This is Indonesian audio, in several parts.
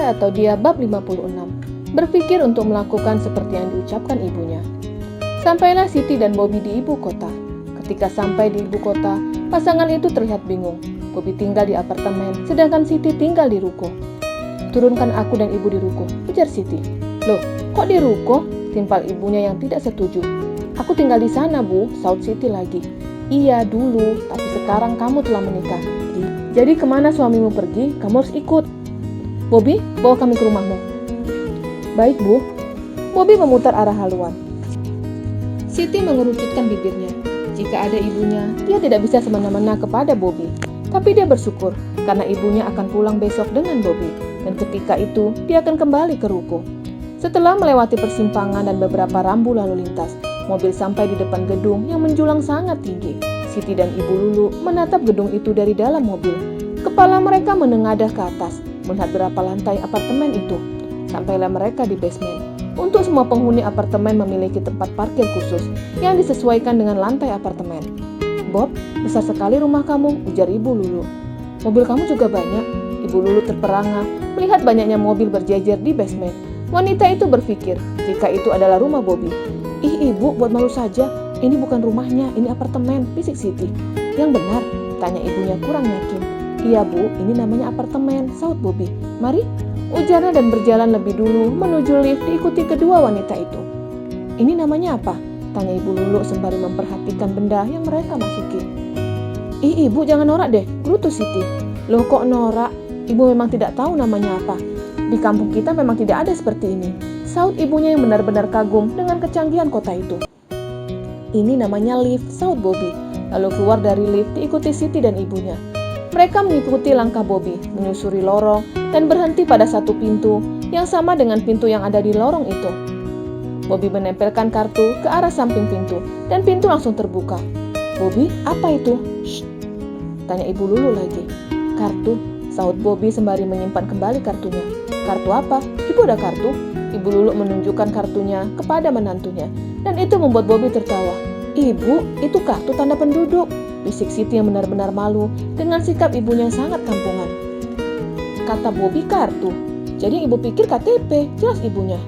atau Dia bab 56. Berpikir untuk melakukan seperti yang diucapkan ibunya. Sampailah Siti dan Bobby di ibu kota. Ketika sampai di ibu kota, pasangan itu terlihat bingung. Bobby tinggal di apartemen, sedangkan Siti tinggal di ruko. "Turunkan aku dan ibu di ruko," ujar Siti. "Loh, kok di ruko?" timpal ibunya yang tidak setuju. "Aku tinggal di sana, Bu," saut Siti lagi. "Iya, dulu, tapi sekarang kamu telah menikah. Jadi kemana suamimu pergi, kamu harus ikut. Bobby, bawa kami ke rumahmu." "Baik, Bu." Bobby memutar arah haluan. Siti mengerucutkan bibirnya. Jika ada ibunya, dia tidak bisa semena-mena kepada Bobby. Tapi dia bersyukur, karena ibunya akan pulang besok dengan Bobby. Dan ketika itu, dia akan kembali ke ruko. Setelah melewati persimpangan dan beberapa rambu lalu lintas, mobil sampai di depan gedung yang menjulang sangat tinggi. Siti dan Ibu Lulu menatap gedung itu dari dalam mobil. Kepala mereka menengadah ke atas, melihat berapa lantai apartemen itu. Sampailah mereka di basement. Untuk semua penghuni apartemen memiliki tempat parkir khusus yang disesuaikan dengan lantai apartemen. "Bob, besar sekali rumah kamu," ujar Ibu Lulu. "Mobil kamu juga banyak." Ibu Lulu terperangah melihat banyaknya mobil berjejer di basement. Wanita itu berpikir jika itu adalah rumah Bobby. "Ih, Ibu, buat malu saja. Ini bukan rumahnya, ini apartemen," bisik Siti. "Yang benar?" tanya ibunya kurang yakin. "Iya, Bu, ini namanya apartemen," saut Bobby. "Mari," ujarnya dan berjalan lebih dulu menuju lift diikuti kedua wanita itu. "Ini namanya apa?" tanya Ibu Lulu sembari memperhatikan benda yang mereka masuki. "Ih, Ibu, jangan norak deh," gerutu Siti. "Loh, kok norak? Ibu memang tidak tahu namanya apa. Di kampung kita memang tidak ada seperti ini," saut ibunya yang benar-benar kagum dengan kecanggihan kota itu. "Ini namanya lift," saut Bobby. Lalu keluar dari lift diikuti Siti dan ibunya. Mereka mengikuti langkah Bobby, menyusuri lorong, dan berhenti pada satu pintu yang sama dengan pintu yang ada di lorong itu. Bobby menempelkan kartu ke arah samping pintu, dan pintu langsung terbuka. "Bobby, apa itu?" "Shh," tanya Ibu Lulu lagi. "Kartu," saut Bobby sembari menyimpan kembali kartunya. "Kartu apa? Ibu ada kartu?" Ibu Lulu menunjukkan kartunya kepada menantunya, dan itu membuat Bobby tertawa. "Ibu, itu kartu tanda penduduk," bisik Siti yang benar-benar malu dengan sikap ibunya yang sangat kampungan. Kata Bobby kartu, jadi ibu pikir KTP, jelas ibunya.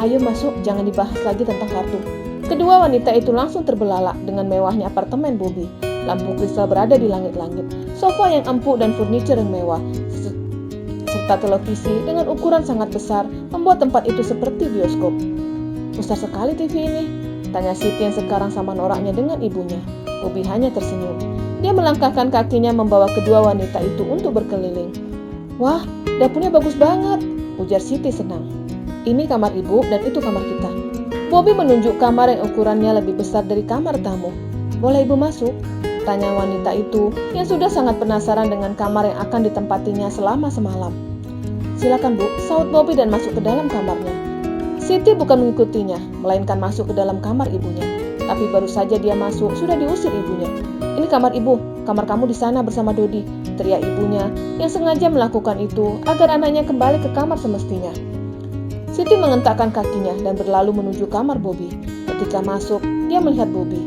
"Ayo masuk, jangan dibahas lagi tentang kartu." Kedua wanita itu langsung terbelalak dengan mewahnya apartemen Bobby. Lampu kristal berada di langit-langit, sofa yang empuk dan furniture yang mewah, serta televisi dengan ukuran sangat besar membuat tempat itu seperti bioskop. "Besar sekali TV ini," tanya Siti yang sekarang sama noraknya dengan ibunya. Bobby hanya tersenyum. Dia melangkahkan kakinya membawa kedua wanita itu untuk berkeliling. "Wah, dapurnya bagus banget," ujar Siti senang. "Ini kamar ibu dan itu kamar kita." Bobby menunjuk kamar yang ukurannya lebih besar dari kamar tamu. "Boleh ibu masuk?" tanya wanita itu yang sudah sangat penasaran dengan kamar yang akan ditempatinya selama semalam. "Silakan, Bu," saut Bobby dan masuk ke dalam kamarnya. Siti bukan mengikutinya, melainkan masuk ke dalam kamar ibunya. Tapi baru saja dia masuk, sudah diusir ibunya. "Ini kamar ibu, kamar kamu di sana bersama Dodi," teriak ibunya yang sengaja melakukan itu agar anaknya kembali ke kamar semestinya. Siti mengentakkan kakinya dan berlalu menuju kamar Bobby. Ketika masuk, dia melihat Bobby.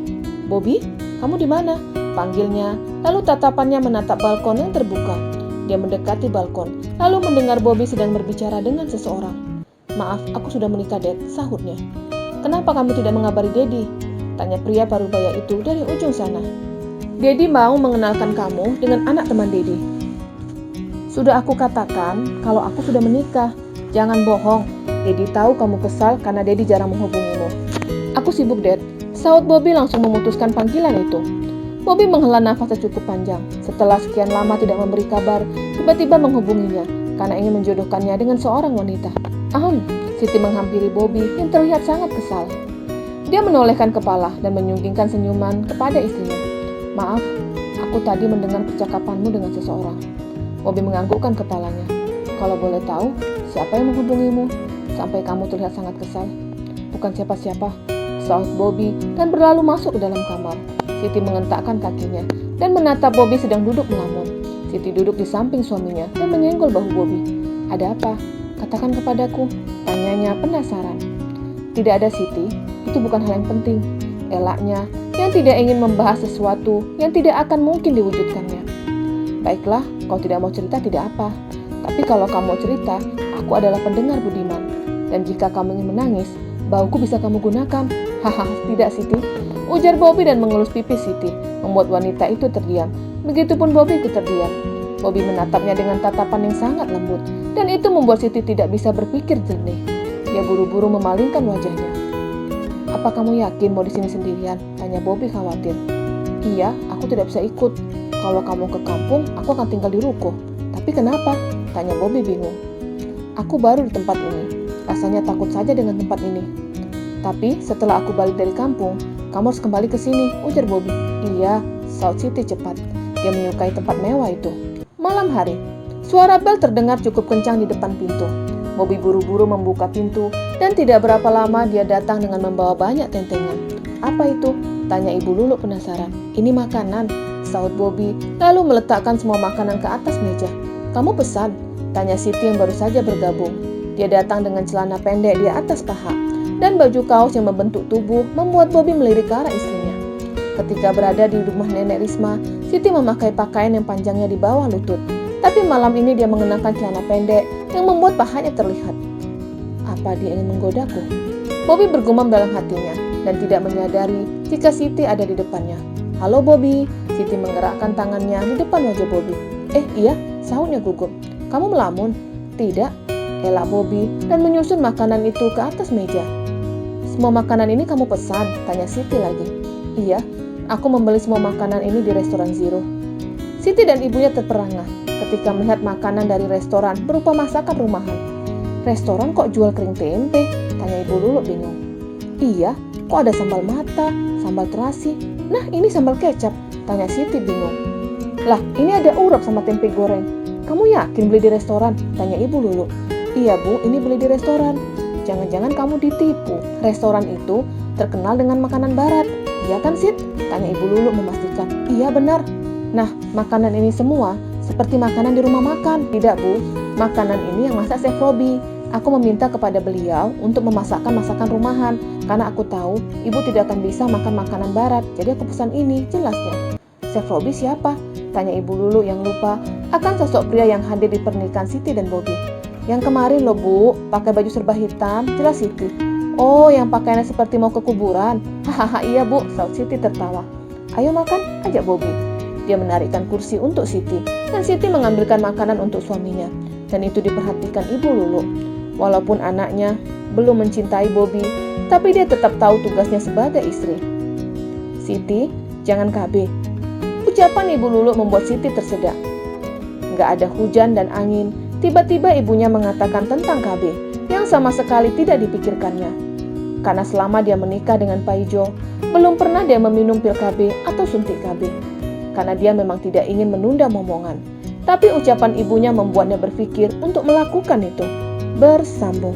"Bobby, kamu di mana?" panggilnya, lalu tatapannya menatap balkon yang terbuka. Dia mendekati balkon, lalu mendengar Bobby sedang berbicara dengan seseorang. "Maaf, aku sudah menikah, Dad," sahutnya. "Kenapa kamu tidak mengabari Daddy?" tanya pria parubaya itu dari ujung sana. "Daddy mau mengenalkan kamu dengan anak teman Daddy." "Sudah aku katakan kalau aku sudah menikah. Jangan bohong. Daddy tahu kamu kesal karena Daddy jarang menghubungimu." "Aku sibuk, Dad," saut Bobby langsung memutuskan panggilan itu. Bobby menghela nafas cukup panjang. Setelah sekian lama tidak memberi kabar, tiba-tiba menghubunginya karena ingin menjodohkannya dengan seorang wanita. Siti menghampiri Bobby yang terlihat sangat kesal. Dia menolehkan kepala dan menyunggingkan senyuman kepada istrinya. "Maaf, aku tadi mendengar percakapanmu dengan seseorang." Bobby menganggukkan kepalanya. "Kalau boleh tahu, siapa yang menghubungimu sampai kamu terlihat sangat kesal?" "Bukan siapa-siapa," saut Bobby dan berlalu masuk ke dalam kamar. Siti mengentakkan kakinya dan menatap Bobby sedang duduk melamun. Siti duduk di samping suaminya dan menyenggol bahu Bobby. "Ada apa? Katakan kepadaku," tanyanya penasaran. "Tidak ada, Siti. Itu bukan hal yang penting," elaknya yang tidak ingin membahas sesuatu yang tidak akan mungkin diwujudkannya. "Baiklah, kau tidak mau cerita tidak apa. Tapi kalau kamu mau cerita, Aku adalah pendengar budiman. Dan jika kamu ingin menangis, bauku bisa kamu gunakan. Haha, tidak Siti, ujar Bobby dan mengelus pipi Siti, membuat wanita itu terdiam. Begitupun Bobby ikut terdiam. Bobby menatapnya dengan tatapan yang sangat lembut, dan itu membuat Siti tidak bisa berpikir jernih. Dia buru-buru memalingkan wajahnya. Apa kamu yakin mau di sini sendirian? Tanya Bobby khawatir. Iya, aku tidak bisa ikut. Kalau kamu ke kampung, aku akan tinggal di ruko. Tapi kenapa? Tanya Bobby bingung. Aku baru di tempat ini. Rasanya takut saja dengan tempat ini. Tapi setelah aku balik dari kampung, kamu harus kembali ke sini, ujar Bobby. Iya, saut Siti cepat. Dia menyukai tempat mewah itu. Malam hari, suara bel terdengar cukup kencang di depan pintu. Bobby buru-buru membuka pintu dan tidak berapa lama dia datang dengan membawa banyak tentengan. Apa itu? Tanya Ibu Lulu penasaran. Ini makanan, saut Bobby, lalu meletakkan semua makanan ke atas meja. Kamu pesan? Tanya Siti yang baru saja bergabung. Dia datang dengan celana pendek di atas paha dan baju kaos yang membentuk tubuh membuat Bobby melirik ke arah istrinya. Ketika berada di rumah Nenek Risma, Siti memakai pakaian yang panjangnya di bawah lutut. Tapi malam ini dia mengenakan celana pendek yang membuat pahanya terlihat. Apa dia ingin menggodaku? Bobby bergumam dalam hatinya dan tidak menyadari jika Siti ada di depannya. Halo Bobby, Siti menggerakkan tangannya di depan wajah Bobby. Iya, sahutnya gugup. Kamu melamun? Tidak, elak Bobby dan menyusun makanan itu ke atas meja. Semua makanan ini kamu pesan? Tanya Siti lagi. Iya, aku membeli semua makanan ini di restoran Zero. Siti dan ibunya terperangah ketika melihat makanan dari restoran berupa masakan rumahan. Restoran kok jual kering tempe? Tanya Ibu Lulu bingung. Iya, kok ada sambal mata, sambal terasi. Nah, ini sambal kecap. Tanya Siti bingung. Lah, ini ada urap sama tempe goreng. Kamu yakin beli di restoran? Tanya Ibu Lulu. Iya Bu, ini beli di restoran. Jangan-jangan kamu ditipu. Restoran itu terkenal dengan makanan barat. Iya kan Sid? Tanya Ibu Lulu memastikan. Iya benar. Nah, makanan ini semua seperti makanan di rumah makan. Tidak Bu, makanan ini yang masak Chef Robi. Aku meminta kepada beliau untuk memasakkan masakan rumahan. Karena aku tahu ibu tidak akan bisa makan makanan barat. Jadi aku pesan ini, jelasnya. Chef Robi siapa? Tanya Ibu Lulu yang lupa akan sosok pria yang hadir di pernikahan Siti dan Bobby. Yang kemarin loh Bu, pakai baju serba hitam, jelas Siti. Oh, yang pakaiannya seperti mau ke kuburan. Hahaha, iya Bu, saut Siti tertawa. Ayo makan, ajak Bobby. Dia menarikkan kursi untuk Siti, dan Siti mengambilkan makanan untuk suaminya. Dan itu diperhatikan Ibu Lulu. Walaupun anaknya belum mencintai Bobby, tapi dia tetap tahu tugasnya sebagai istri. Siti, jangan KB. Ucapan Ibu Lulu membuat Siti tersedak. Gak ada hujan dan angin, tiba-tiba ibunya mengatakan tentang KB yang sama sekali tidak dipikirkannya. Karena selama dia menikah dengan Pak Ijo, belum pernah dia meminum pil KB atau suntik KB. Karena dia memang tidak ingin menunda momongan. Tapi ucapan ibunya membuatnya berpikir untuk melakukan itu. Bersambung.